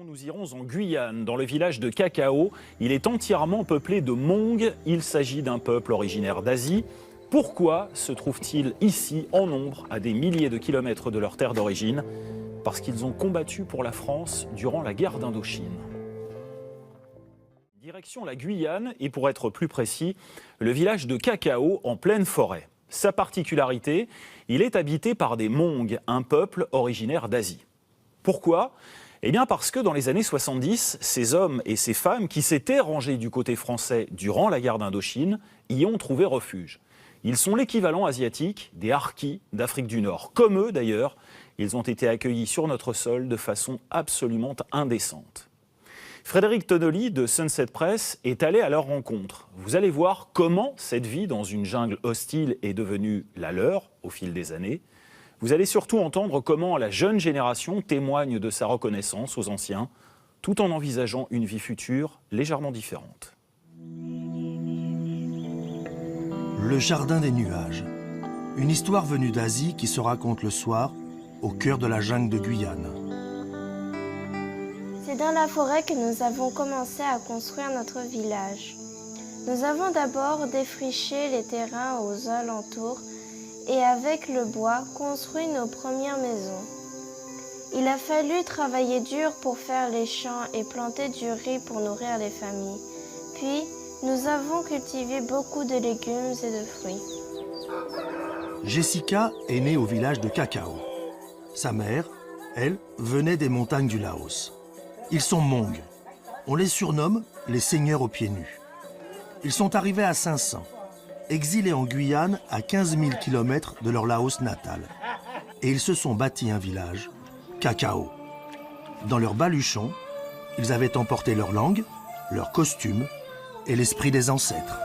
Nous irons en Guyane, dans le village de Cacao. Il est entièrement peuplé de Hmong. Il s'agit d'un peuple originaire d'Asie. Pourquoi se trouve-t-il ici, en nombre, à des milliers de kilomètres de leur terre d'origine? Parce qu'ils ont combattu pour la France durant la guerre d'Indochine. Direction la Guyane, et pour être plus précis, le village de Cacao, en pleine forêt. Sa particularité, il est habité par des Hmong, un peuple originaire d'Asie. Pourquoi ? Eh bien parce que dans les années 70, ces hommes et ces femmes qui s'étaient rangés du côté français durant la guerre d'Indochine y ont trouvé refuge. Ils sont l'équivalent asiatique des Harkis d'Afrique du Nord. Comme eux d'ailleurs, ils ont été accueillis sur notre sol de façon absolument indécente. Frédéric Tonnelly de Sunset Press est allé à leur rencontre. Vous allez voir comment cette vie dans une jungle hostile est devenue la leur au fil des années. Vous allez surtout entendre comment la jeune génération témoigne de sa reconnaissance aux anciens, tout en envisageant une vie future légèrement différente. Le jardin des nuages. Une histoire venue d'Asie qui se raconte le soir, au cœur de la jungle de Guyane. C'est dans la forêt que nous avons commencé à construire notre village. Nous avons d'abord défriché les terrains aux alentours et avec le bois, construit nos premières maisons. Il a fallu travailler dur pour faire les champs et planter du riz pour nourrir les familles. Puis, nous avons cultivé beaucoup de légumes et de fruits. Jessica est née au village de Cacao. Sa mère, elle, venait des montagnes du Laos. Ils sont Hmong. On les surnomme les seigneurs aux pieds nus. Ils sont arrivés à 500. Exilés en Guyane à 15 000 km de leur Laos natal. Et ils se sont bâtis un village, Cacao. Dans leur baluchon, ils avaient emporté leur langue, leur costume et l'esprit des ancêtres.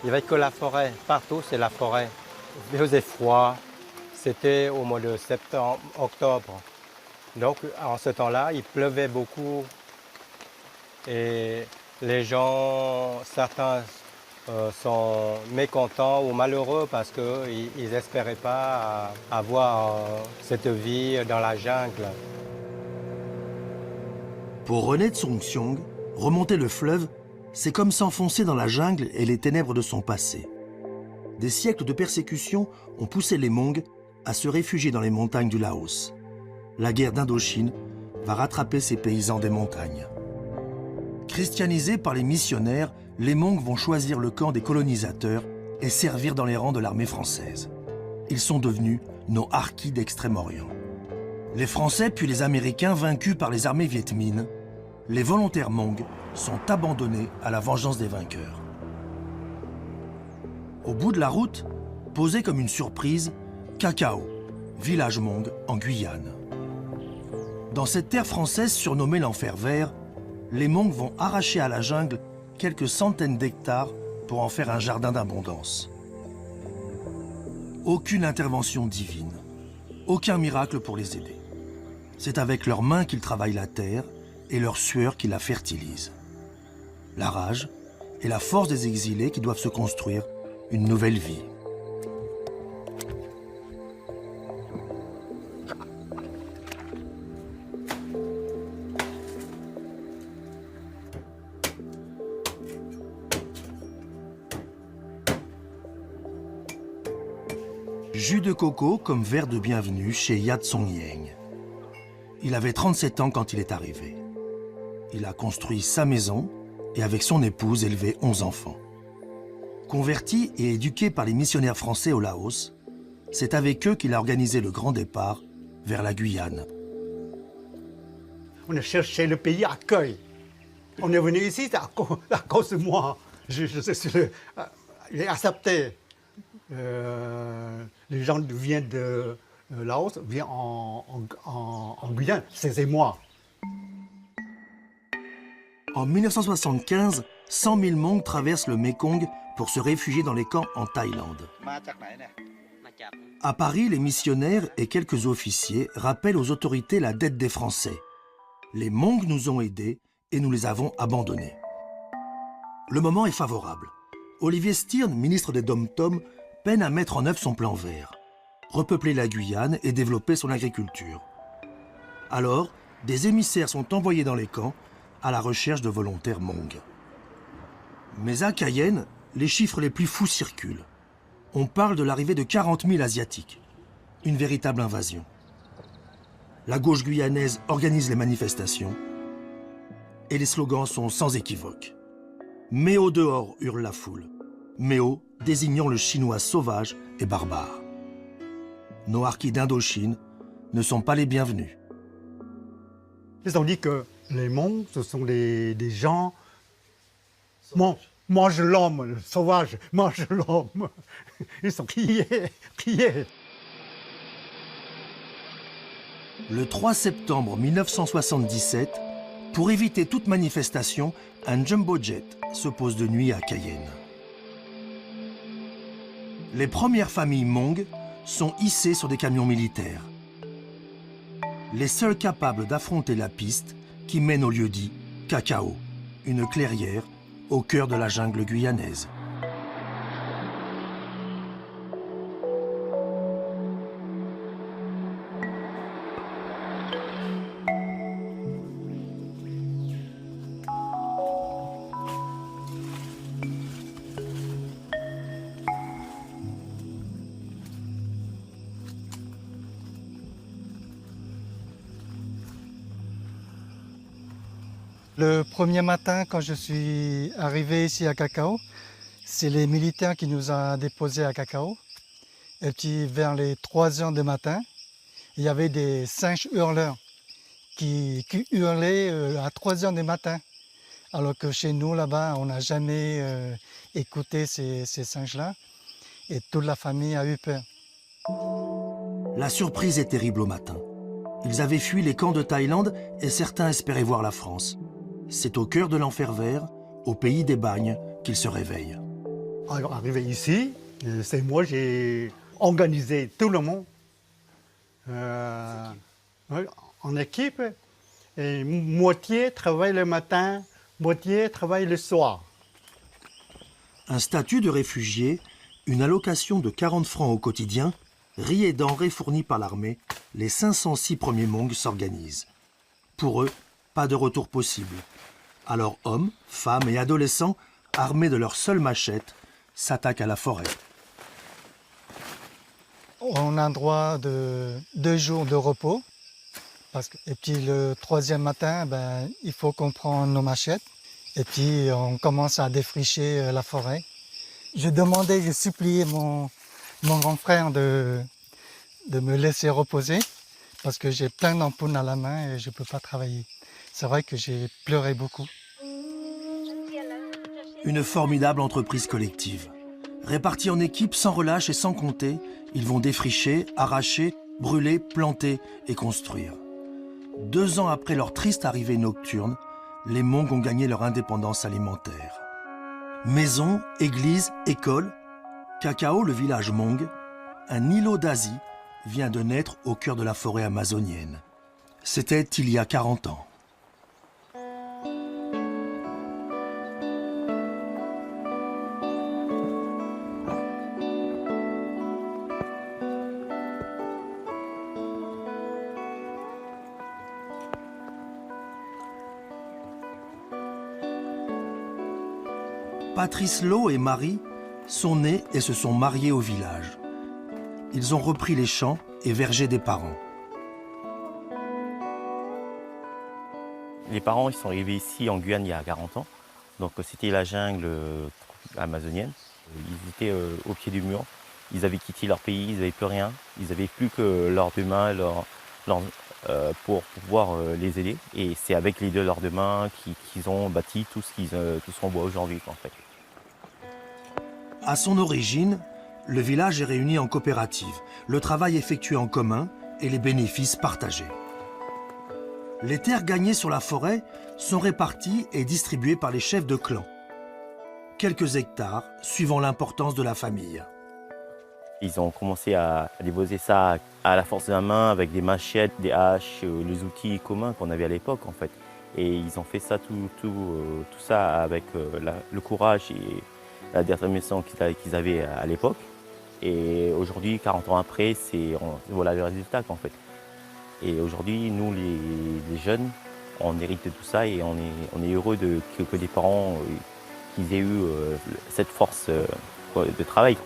Il n'y avait que la forêt, partout c'est la forêt. Il faisait froid. C'était au mois de septembre, octobre. Donc, en ce temps-là, il pleuvait beaucoup. Et les gens, certains sont mécontents ou malheureux parce qu'ils n'espéraient pas avoir cette vie dans la jungle. Pour René Tsongxiong, remonter le fleuve, c'est comme s'enfoncer dans la jungle et les ténèbres de son passé. Des siècles de persécution ont poussé les Hmong à se réfugier dans les montagnes du Laos. La guerre d'Indochine va rattraper ces paysans des montagnes. Christianisés par les missionnaires, les Hmong vont choisir le camp des colonisateurs et servir dans les rangs de l'armée française. Ils sont devenus nos Harkis d'Extrême-Orient. Les Français puis les Américains vaincus par les armées Viet Minh, les volontaires Hmong sont abandonnés à la vengeance des vainqueurs. Au bout de la route, posé comme une surprise, Cacao, village Hmong en Guyane. Dans cette terre française surnommée l'Enfer Vert, les Hmong vont arracher à la jungle quelques centaines d'hectares pour en faire un jardin d'abondance. Aucune intervention divine, aucun miracle pour les aider. C'est avec leurs mains qu'ils travaillent la terre et leur sueur qui la fertilise. La rage et la force des exilés qui doivent se construire une nouvelle vie. Jus de coco comme verre de bienvenue chez Yat Song Yeng. Il avait 37 ans quand il est arrivé. Il a construit sa maison et avec son épouse élevé 11 enfants. Converti et éduqué par les missionnaires français au Laos, c'est avec eux qu'il a organisé le grand départ vers la Guyane. On a cherché le pays accueil. On est venu ici à cause de moi. J'ai accepté. Les gens viennent de Laos, viennent en Guyane, c'est moi. En 1975, 100 000 Hmong traversent le Mékong pour se réfugier dans les camps en Thaïlande. À Paris, les missionnaires et quelques officiers rappellent aux autorités la dette des Français. Les Hmong nous ont aidés et nous les avons abandonnés. Le moment est favorable. Olivier Stirn, ministre des Dom-Tom, peine à mettre en œuvre son plan vert, repeupler la Guyane et développer son agriculture. Alors, des émissaires sont envoyés dans les camps à la recherche de volontaires Hmong. Mais à Cayenne, les chiffres les plus fous circulent. On parle de l'arrivée de 40 000 Asiatiques. Une véritable invasion. La gauche guyanaise organise les manifestations et les slogans sont sans équivoque. Méo dehors, hurle la foule. Méo désignant le chinois sauvage et barbare. Nos harkis d'Indochine ne sont pas les bienvenus. Ils ont dit que les Hmong, ce sont des gens... Mange l'homme, sauvage, mange l'homme. Ils sont criés. Le 3 septembre 1977, pour éviter toute manifestation, un jumbo jet se pose de nuit à Cayenne. Les premières familles Hmong sont hissées sur des camions militaires. Les seuls capables d'affronter la piste qui mène au lieu-dit Cacao, une clairière au cœur de la jungle guyanaise. Le premier matin, quand je suis arrivé ici à Cacao, c'est les militaires qui nous ont déposés à Cacao. Et puis vers les 3 heures du matin, il y avait des singes hurleurs qui hurlaient à 3 heures du matin. Alors que chez nous, là-bas, on n'a jamais écouté ces singes-là. Et toute la famille a eu peur. La surprise est terrible au matin. Ils avaient fui les camps de Thaïlande et certains espéraient voir la France. C'est au cœur de l'enfer vert, au pays des bagnes, qu'ils se réveillent. Arrivé ici, c'est moi, j'ai organisé tout le monde en équipe. Et moitié travaille le matin, moitié travaille le soir. Un statut de réfugié, une allocation de 40 francs au quotidien, riz et denrées fournies par l'armée, les 506 premiers Hmong s'organisent. Pour eux, pas de retour possible. Alors hommes, femmes et adolescents, armés de leurs seules machettes, s'attaquent à la forêt. On a droit de 2 jours de repos. Et puis le 3e matin, il faut qu'on prenne nos machettes. Et puis on commence à défricher la forêt. J'ai supplié mon grand frère de me laisser reposer parce que j'ai plein d'ampoules à la main et je ne peux pas travailler. C'est vrai que j'ai pleuré beaucoup. Une formidable entreprise collective. Répartis en équipes sans relâche et sans compter, ils vont défricher, arracher, brûler, planter et construire. 2 ans après leur triste arrivée nocturne, les Hmong ont gagné leur indépendance alimentaire. Maisons, églises, écoles, Cacao, le village Hmong, un îlot d'Asie, vient de naître au cœur de la forêt amazonienne. C'était il y a 40 ans. Patrice Lowe et Marie sont nés et se sont mariés au village. Ils ont repris les champs et vergers des parents. Les parents ils sont arrivés ici en Guyane il y a 40 ans. Donc c'était la jungle amazonienne. Ils étaient au pied du mur. Ils avaient quitté leur pays, ils n'avaient plus rien. Ils n'avaient plus que leurs 2 mains pour pouvoir les aider. Et c'est avec les leurs 2 mains qu'ils ont bâti tout ce qu'on voit aujourd'hui en fait. À son origine, le village est réuni en coopérative, le travail effectué en commun et les bénéfices partagés. Les terres gagnées sur la forêt sont réparties et distribuées par les chefs de clan. Quelques hectares, suivant l'importance de la famille. Ils ont commencé à déposer ça à la force de la main avec des machettes, des haches, les outils communs qu'on avait à l'époque en fait. Et ils ont fait ça tout ça avec le courage la détermination qu'ils avaient à l'époque. Et aujourd'hui, 40 ans après, voilà le résultat en fait. Et aujourd'hui, nous les jeunes, on hérite de tout ça et on est heureux que les parents qu'ils aient eu cette force de travail.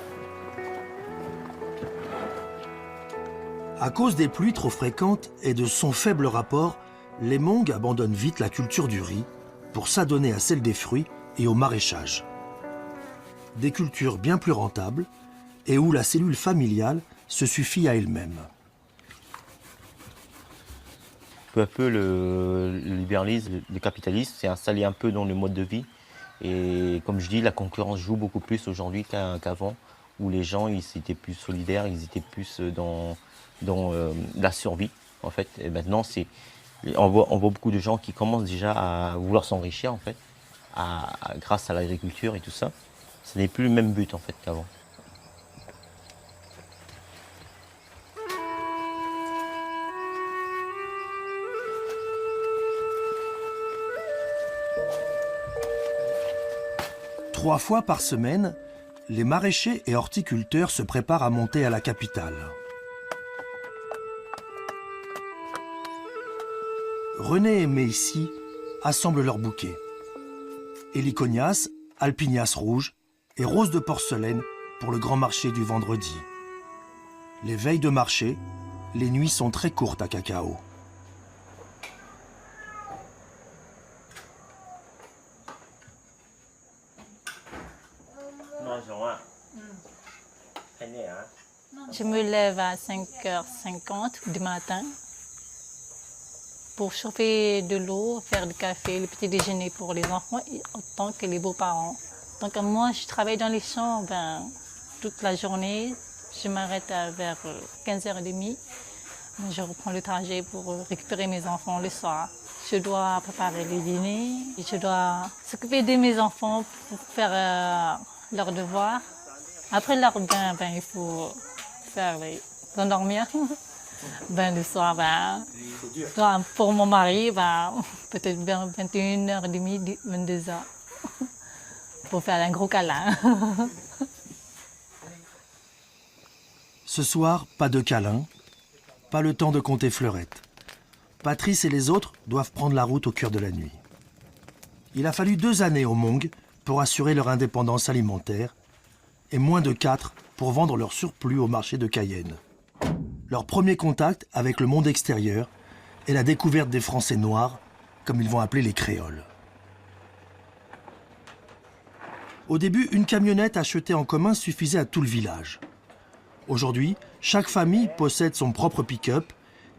À cause des pluies trop fréquentes et de son faible rapport, les Hmong abandonnent vite la culture du riz pour s'adonner à celle des fruits et au maraîchage. Des cultures bien plus rentables et où la cellule familiale se suffit à elle-même. Peu à peu, le libéralisme, le capitalisme s'est installé un peu dans le mode de vie. Et comme je dis, la concurrence joue beaucoup plus aujourd'hui qu'avant, où les gens ils étaient plus solidaires, ils étaient plus dans la survie, en fait. Et maintenant, on voit beaucoup de gens qui commencent déjà à vouloir s'enrichir, en fait, grâce à l'agriculture et tout ça. Ce n'est plus le même but, en fait, qu'avant. Trois fois par semaine, les maraîchers et horticulteurs se préparent à monter à la capitale. René et Meissi assemblent leurs bouquets. Héliconias, alpinias rouge et roses de porcelaine pour le grand marché du vendredi. Les veilles de marché, les nuits sont très courtes à Cacao. Je me lève à 5h50 du matin pour chauffer de l'eau, faire du café, le petit déjeuner pour les enfants autant que les beaux-parents. Donc moi, je travaille dans les champs toute la journée. Je m'arrête vers 15h30. Je reprends le trajet pour récupérer mes enfants le soir. Je dois préparer les dîners. Je dois s'occuper de mes enfants pour faire leurs devoirs. Après leur bain, il faut s'endormir. Le soir, pour mon mari, peut-être vers 21h30, 22h, pour faire un gros câlin. Ce soir, pas de câlin, pas le temps de compter fleurettes. Patrice et les autres doivent prendre la route au cœur de la nuit. Il a fallu 2 années aux Hmong pour assurer leur indépendance alimentaire et moins de 4 pour vendre leur surplus au marché de Cayenne. Leur premier contact avec le monde extérieur est la découverte des Français noirs, comme ils vont appeler les créoles. Au début, une camionnette achetée en commun suffisait à tout le village. Aujourd'hui, chaque famille possède son propre pick-up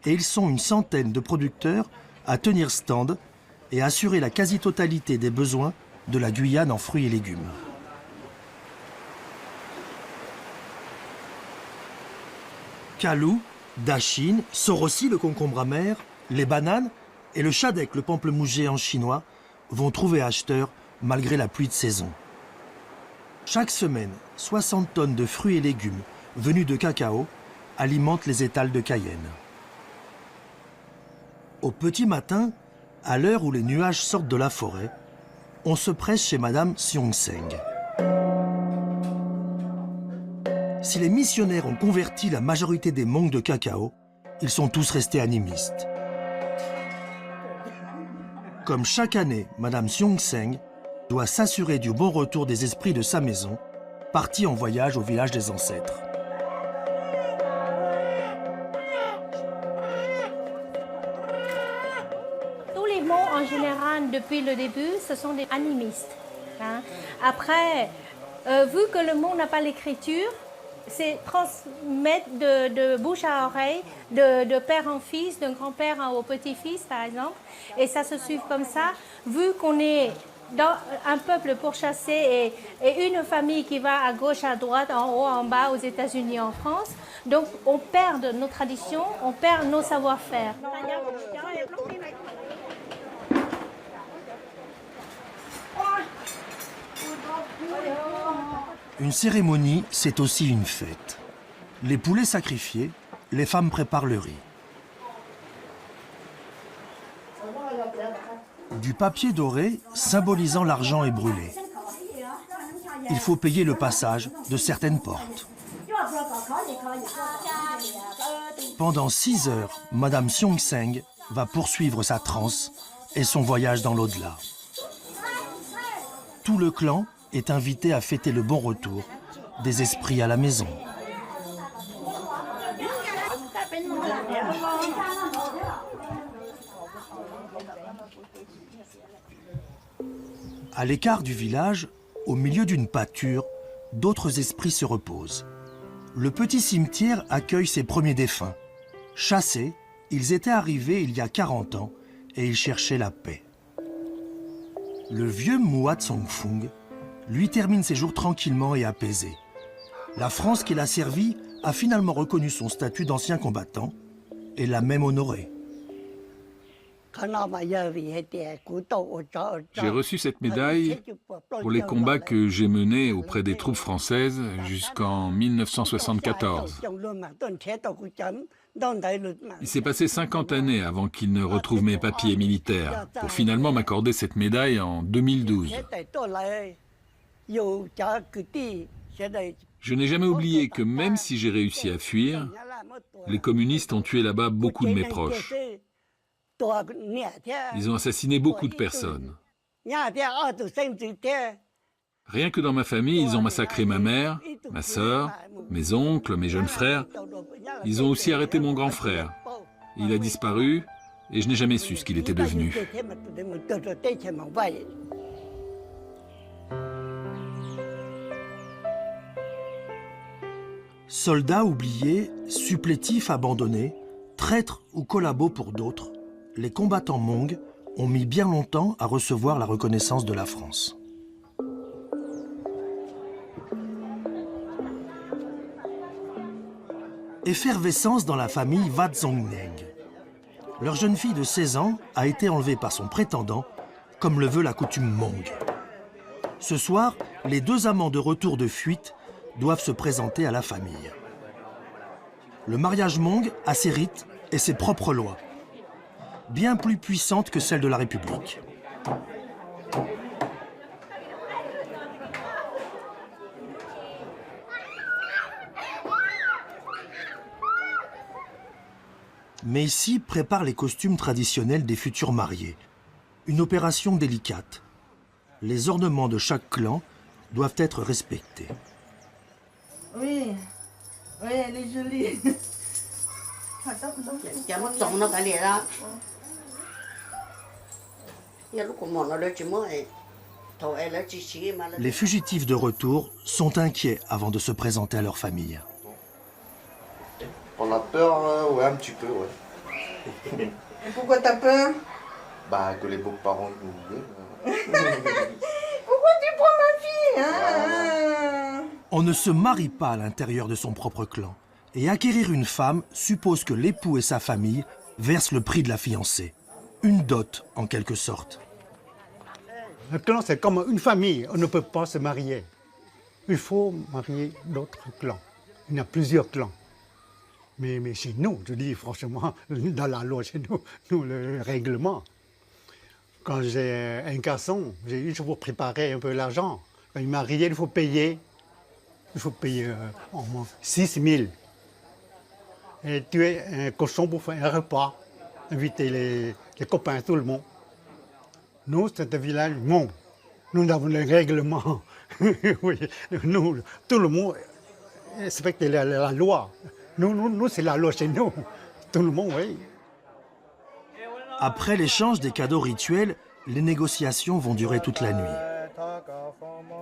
et ils sont une centaine de producteurs à tenir stand et assurer la quasi-totalité des besoins de la Guyane en fruits et légumes. Calou, dachine, sorossi le concombre amer, les bananes et le chadec, le pamplemousse géant chinois, vont trouver acheteurs malgré la pluie de saison. Chaque semaine, 60 tonnes de fruits et légumes venus de Cacao alimentent les étals de Cayenne. Au petit matin, à l'heure où les nuages sortent de la forêt, on se presse chez Madame Siongseng. Si les missionnaires ont converti la majorité des Hmong de Cacao, ils sont tous restés animistes. Comme chaque année, Madame Siongseng doit s'assurer du bon retour des esprits de sa maison, partis en voyage au village des ancêtres. Tous les Hmong, en général, depuis le début, ce sont des animistes. Après, vu que le Hmong n'a pas l'écriture, c'est transmettre de bouche à oreille, de père en fils, d'un grand-père au petit-fils, par exemple. Et ça se suit comme ça. Vu qu'on est dans un peuple pourchassé et une famille qui va à gauche, à droite, en haut, en bas, aux États-Unis, en France, donc on perd nos traditions, on perd nos savoir-faire. Une cérémonie, c'est aussi une fête. Les poulets sacrifiés, les femmes préparent le riz. Du papier doré symbolisant l'argent est brûlé. il faut payer le passage de certaines portes. Pendant 6 heures, Madame Xiong Seng va poursuivre sa transe et son voyage dans l'au-delà. Tout le clan est invité à fêter le bon retour des esprits à la maison. À l'écart du village, au milieu d'une pâture, d'autres esprits se reposent. Le petit cimetière accueille ses premiers défunts. Chassés, ils étaient arrivés il y a 40 ans et ils cherchaient la paix. Le vieux Mua Tsongfung, lui, termine ses jours tranquillement et apaisé. La France qui l'a servi a finalement reconnu son statut d'ancien combattant et l'a même honoré. J'ai reçu cette médaille pour les combats que j'ai menés auprès des troupes françaises jusqu'en 1974. Il s'est passé 50 années avant qu'ils ne retrouvent mes papiers militaires, pour finalement m'accorder cette médaille en 2012. Je n'ai jamais oublié que même si j'ai réussi à fuir, les communistes ont tué là-bas beaucoup de mes proches. Ils ont assassiné beaucoup de personnes. Rien que dans ma famille, ils ont massacré ma mère, ma sœur, mes oncles, mes jeunes frères. Ils ont aussi arrêté mon grand frère. Il a disparu et je n'ai jamais su ce qu'il était devenu. Soldats oubliés, supplétifs abandonnés, traîtres ou collabos pour d'autres, les combattants Hmong ont mis bien longtemps à recevoir la reconnaissance de la France. Effervescence dans la famille Wat Zongneng. Leur jeune fille de 16 ans a été enlevée par son prétendant, comme le veut la coutume Hmong. Ce soir, les 2 amants de retour de fuite doivent se présenter à la famille. Le mariage Hmong a ses rites et ses propres lois, bien plus puissantes que celles de la République. Meissi prépare les costumes traditionnels des futurs mariés. Une opération délicate. Les ornements de chaque clan doivent être respectés. Oui, elle est jolie. Les fugitifs de retour sont inquiets avant de se présenter à leur famille. On a peur, ouais, un petit peu, ouais. Et pourquoi t'as peur? Bah, que les beaux-parents nous oublient. Pourquoi tu prends ma fille, hein? On ne se marie pas à l'intérieur de son propre clan. Et acquérir une femme suppose que l'époux et sa famille versent le prix de la fiancée. Une dot, en quelque sorte. Le clan, c'est comme une famille. On ne peut pas se marier. Il faut marier d'autres clans. Il y a plusieurs clans. Mais chez nous, je dis franchement, dans la loi chez nous, le règlement. Quand j'ai un garçon, il faut préparer un peu l'argent. Quand il est marié, il faut payer. Il faut payer au moins 6 000. Et tuer un cochon pour faire un repas. Inviter les copains, tout le monde. Nous, c'est un village Hmong. Nous avons le règlement. Oui, nous, tout le monde respecte la loi. Nous, c'est la loi chez nous. Tout le monde, oui. Après l'échange des cadeaux rituels, les négociations vont durer toute la nuit.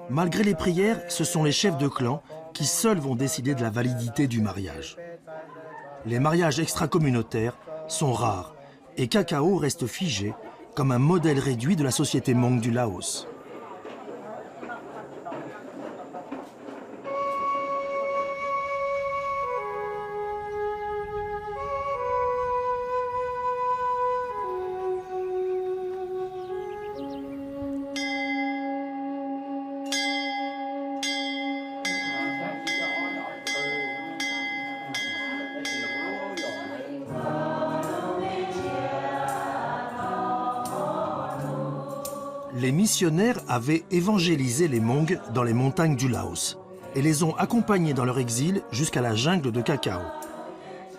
Malgré les prières, ce sont les chefs de clan qui seuls vont décider de la validité du mariage. Les mariages extracommunautaires sont rares et Cacao reste figé comme un modèle réduit de la société Hmong du Laos. Les missionnaires avaient évangélisé les Hmong dans les montagnes du Laos et les ont accompagnés dans leur exil jusqu'à la jungle de cacao.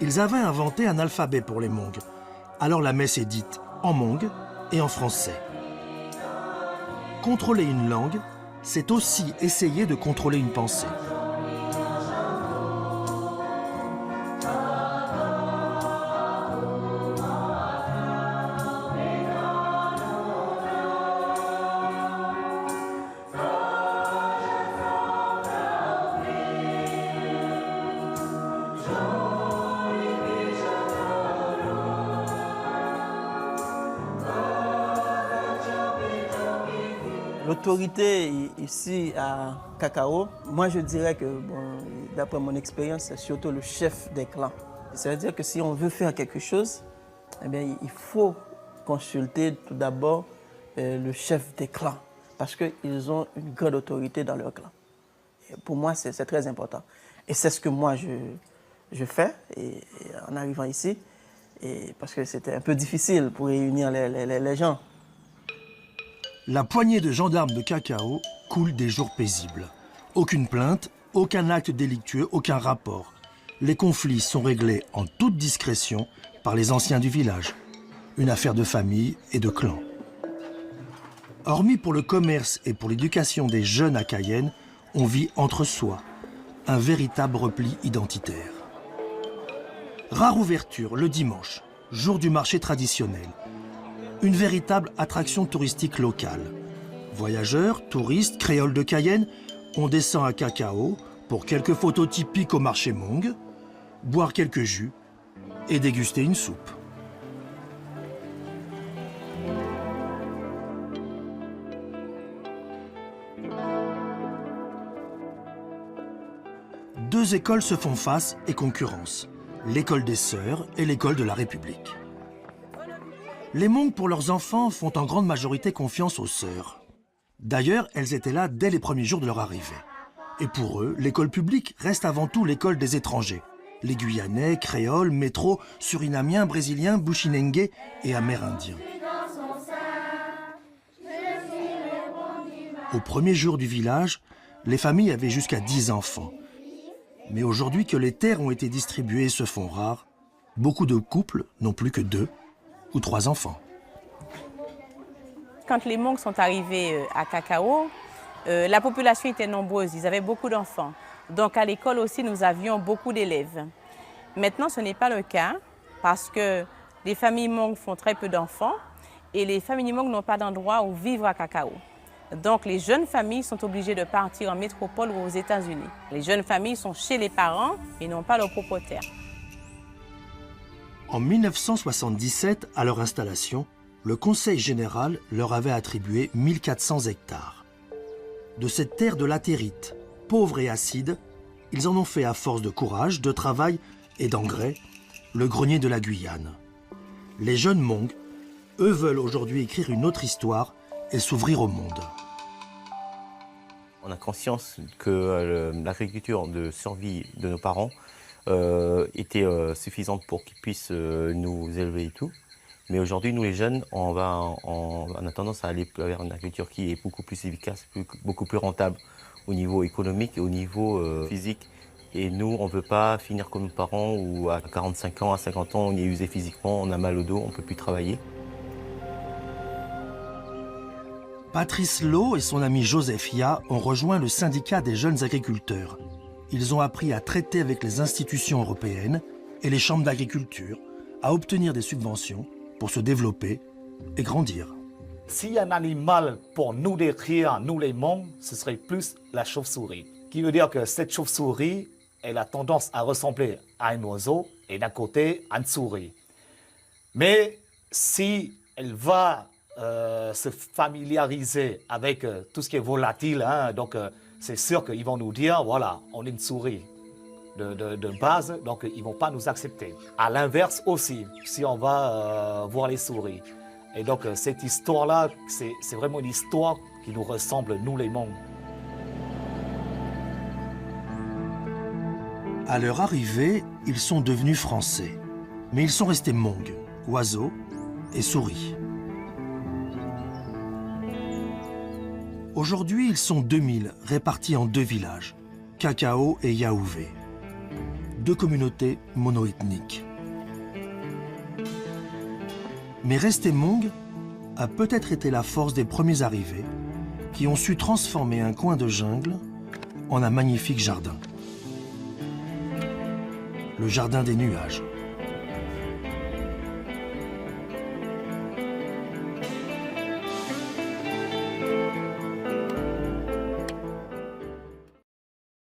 Ils avaient inventé un alphabet pour les Hmong, alors la messe est dite en Hmong et en français. Contrôler une langue, c'est aussi essayer de contrôler une pensée. L'autorité ici à Cacao, moi je dirais que, d'après mon expérience, c'est surtout le chef des clans. Ça veut dire que si on veut faire quelque chose, eh bien, il faut consulter tout d'abord le chef des clans, parce qu'ils ont une grande autorité dans leur clan. Et pour moi, c'est très important. Et c'est ce que moi je fais en arrivant ici, parce que c'était un peu difficile pour réunir les gens. La poignée de gendarmes de Cacao coule des jours paisibles. Aucune plainte, aucun acte délictueux, aucun rapport. Les conflits sont réglés en toute discrétion par les anciens du village. Une affaire de famille et de clan. Hormis pour le commerce et pour l'éducation des jeunes à Cayenne, on vit entre soi. Un véritable repli identitaire. Rare ouverture le dimanche, jour du marché traditionnel. Une véritable attraction touristique locale. Voyageurs, touristes, créoles de Cayenne, on descend à Cacao pour quelques photos typiques au marché Hmong, boire quelques jus et déguster une soupe. Deux écoles se font face et concurrence, l'école des Sœurs et l'école de la République. Les Hmong, pour leurs enfants, font en grande majorité confiance aux Sœurs. D'ailleurs, elles étaient là dès les premiers jours de leur arrivée. Et pour eux, l'école publique reste avant tout l'école des étrangers. Les Guyanais, Créoles, Métro, Surinamiens, Brésiliens, Bushinengue et Amérindiens. Au premier jour du village, les familles avaient jusqu'à 10 enfants. Mais aujourd'hui que les terres ont été distribuées et se font rares, beaucoup de couples n'ont plus que 2 ou 3 enfants. Quand les Hmong sont arrivés à Cacao, la population était nombreuse, ils avaient beaucoup d'enfants. Donc à l'école aussi, nous avions beaucoup d'élèves. Maintenant, ce n'est pas le cas parce que les familles Hmong font très peu d'enfants et les familles Hmong n'ont pas d'endroit où vivre à Cacao. Donc les jeunes familles sont obligées de partir en métropole ou aux États-Unis. Les jeunes familles sont chez les parents et n'ont pas leur propre terre. En 1977, à leur installation, le Conseil général leur avait attribué 1400 hectares. De cette terre de latérite, pauvre et acide, ils en ont fait à force de courage, de travail et d'engrais, le grenier de la Guyane. Les jeunes Hmong, eux, veulent aujourd'hui écrire une autre histoire et s'ouvrir au monde. On a conscience que l'agriculture de survie de nos parents était suffisante pour qu'ils puissent nous élever et tout. Mais aujourd'hui, nous les jeunes, on a tendance à aller vers une agriculture qui est beaucoup plus efficace, beaucoup plus rentable au niveau économique et au niveau physique. Et nous, on ne veut pas finir comme nos parents où à 45 ans, à 50 ans, on est usé physiquement, on a mal au dos, on ne peut plus travailler. Patrice Lowe et son ami Joseph Ya ont rejoint le syndicat des jeunes agriculteurs. Ils ont appris à traiter avec les institutions européennes et les chambres d'agriculture, à obtenir des subventions pour se développer et grandir. S'il y a un animal pour nous décrire, nous les Hmong, ce serait plus la chauve-souris. Qui veut dire que cette chauve-souris, elle a tendance à ressembler à un oiseau et d'un côté à une souris. Mais si elle va se familiariser avec tout ce qui est volatile, donc c'est sûr qu'ils vont nous dire, voilà, on est une souris de base, donc ils ne vont pas nous accepter. À l'inverse aussi, si on va voir les souris. Et donc cette histoire-là, c'est vraiment une histoire qui nous ressemble, nous les Hmong. À leur arrivée, ils sont devenus français. Mais ils sont restés Hmong, oiseaux et souris. Aujourd'hui, ils sont 2000 répartis en 2 villages, Kakao et Yaouvé. 2 communautés monoethniques. Mais rester Hmong a peut-être été la force des premiers arrivés qui ont su transformer un coin de jungle en un magnifique jardin. Le jardin des nuages.